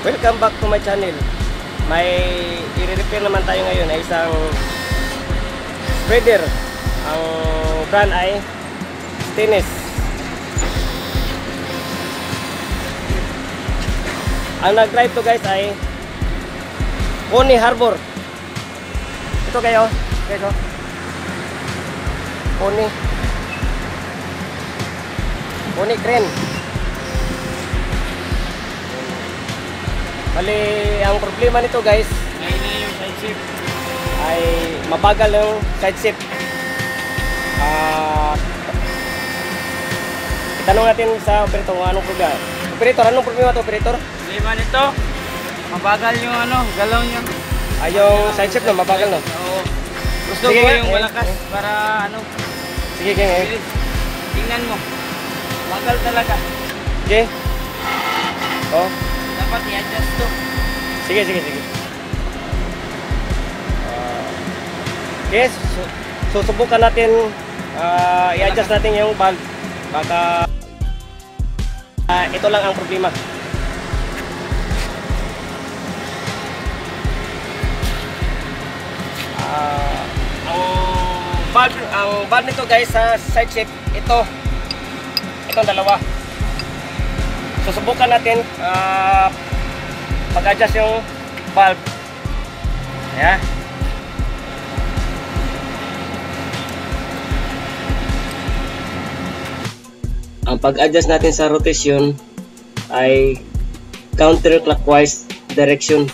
Welcome back to my channel. May i-repair naman tayo ngayon ay isang spreader. Ang brand ay Stainless. Ang nag-drive to guys ay Pony Harbor. Ito kayo guys, oh. Pony crane. Bali, ang problema nito guys yung side shift ay mabagal yung side shift. Itanong natin sa operator kung anong problema. Operator, anong problema to, operator? problema nito, mabagal yung galaw niya. Yung side shift no, mabagal no? Oo. Gusto Sige ko nga, yung malakas para Sige, gang. bilis. Tingnan mo, mabagal talaga. Okay. Oh. Dapat i-adjust to. Sige. Okay, susubukan natin i-adjust natin yung valve. Baka ito lang ang problema. Ang valve nito guys sa side shift, itong dalawa. Susubukan natin pag-adjust yung valve. Ayan. Ang pag-adjust natin sa rotation ay counterclockwise direction.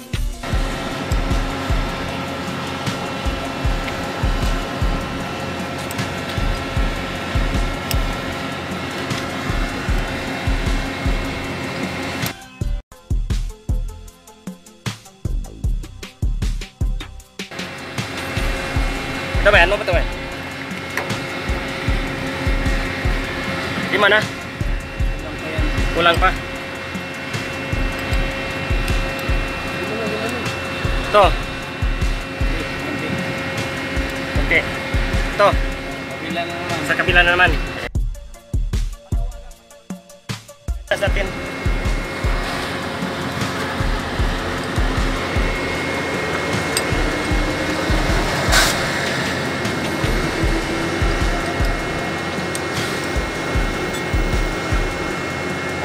Ito ba? Ano ba ito ba? Di mana? Kulang pa. Ito. Okay. Ito. Kabila na naman. Sa kabila na naman. Sa atin.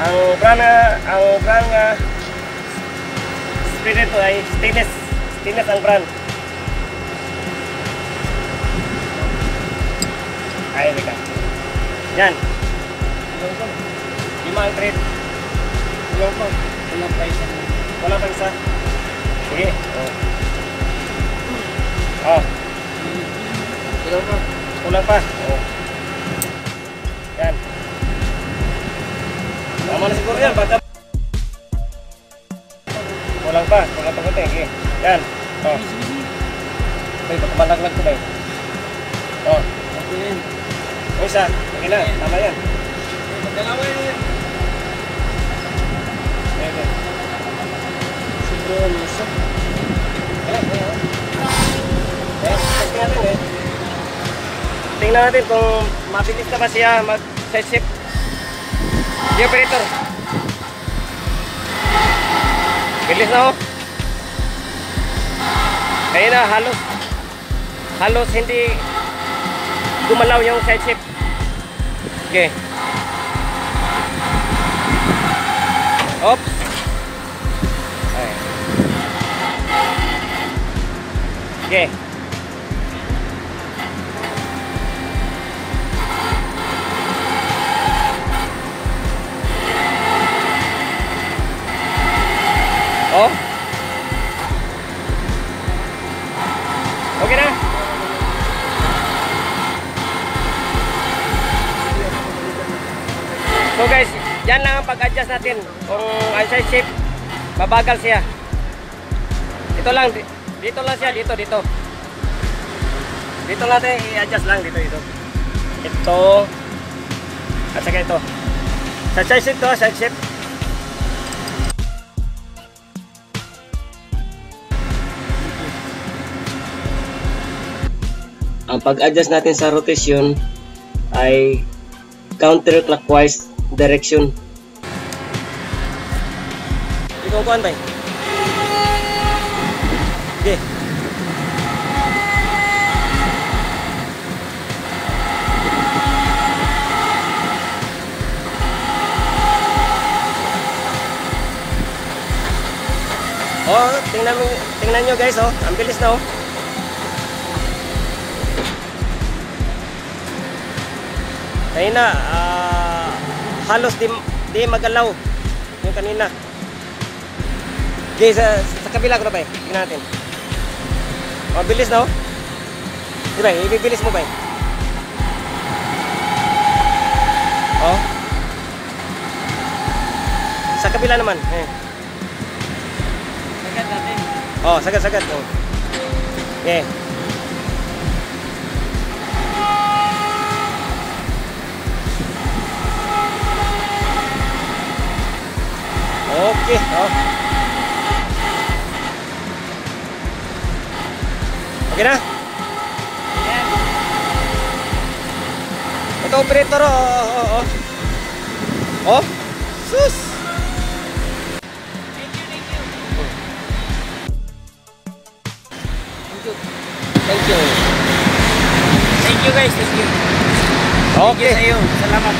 Ang brand spreader to ay Stainless. Stainless ang brand. Ay, teka. Yan. 5 ang trade. Walang price na. Wala pa isa. Sige. Oh. Kulang pa. Oh. Yan. Tama na siguro yan, bata. Kulang pa konti. Okay. Yan. Oh. May pagkamalaglag ko ba eh. Oh. Okay yan. O isa. Okay na. Tama yan. Dalawa yan. Okay. Siguro lusa. Tingnan natin kung mabilis na ba siya mag-side shift. Yung operator. Bilis na oh. Kaya na halos hindi gumalaw yung side shift. Okay. Oops. Okay. Oh. Okay na. So guys, yan lang ang pag-adjust natin. Kung ang side shift, mabagal siya. Ito lang, dito lang siya, dito. Dito natin i-adjust lang, dito. Ito. At saka ito. Sa side shift to, side shift. Ang pag-adjust natin sa rotation ay counterclockwise direction. Ikaw kuan ba? Okay. Oh, tingnan nyo guys, oh. Ang bilis na, oh. Kanina, halos di magalaw yung kanina. Okay, sa kabila ko na ba eh? Tingnan natin. Oh, bilis na, oh. Di ba, ibibilis mo ba eh? Oh. Sa kabila naman, eh. Sagad natin. Oh, sagad. Oh. Okay. Okay, oh. Okay na? Ayan. Ito operator, oh. Oh, sus! Thank you. Thank you. Thank you guys, thank you. Thank you Okay. sa iyo. Salamat.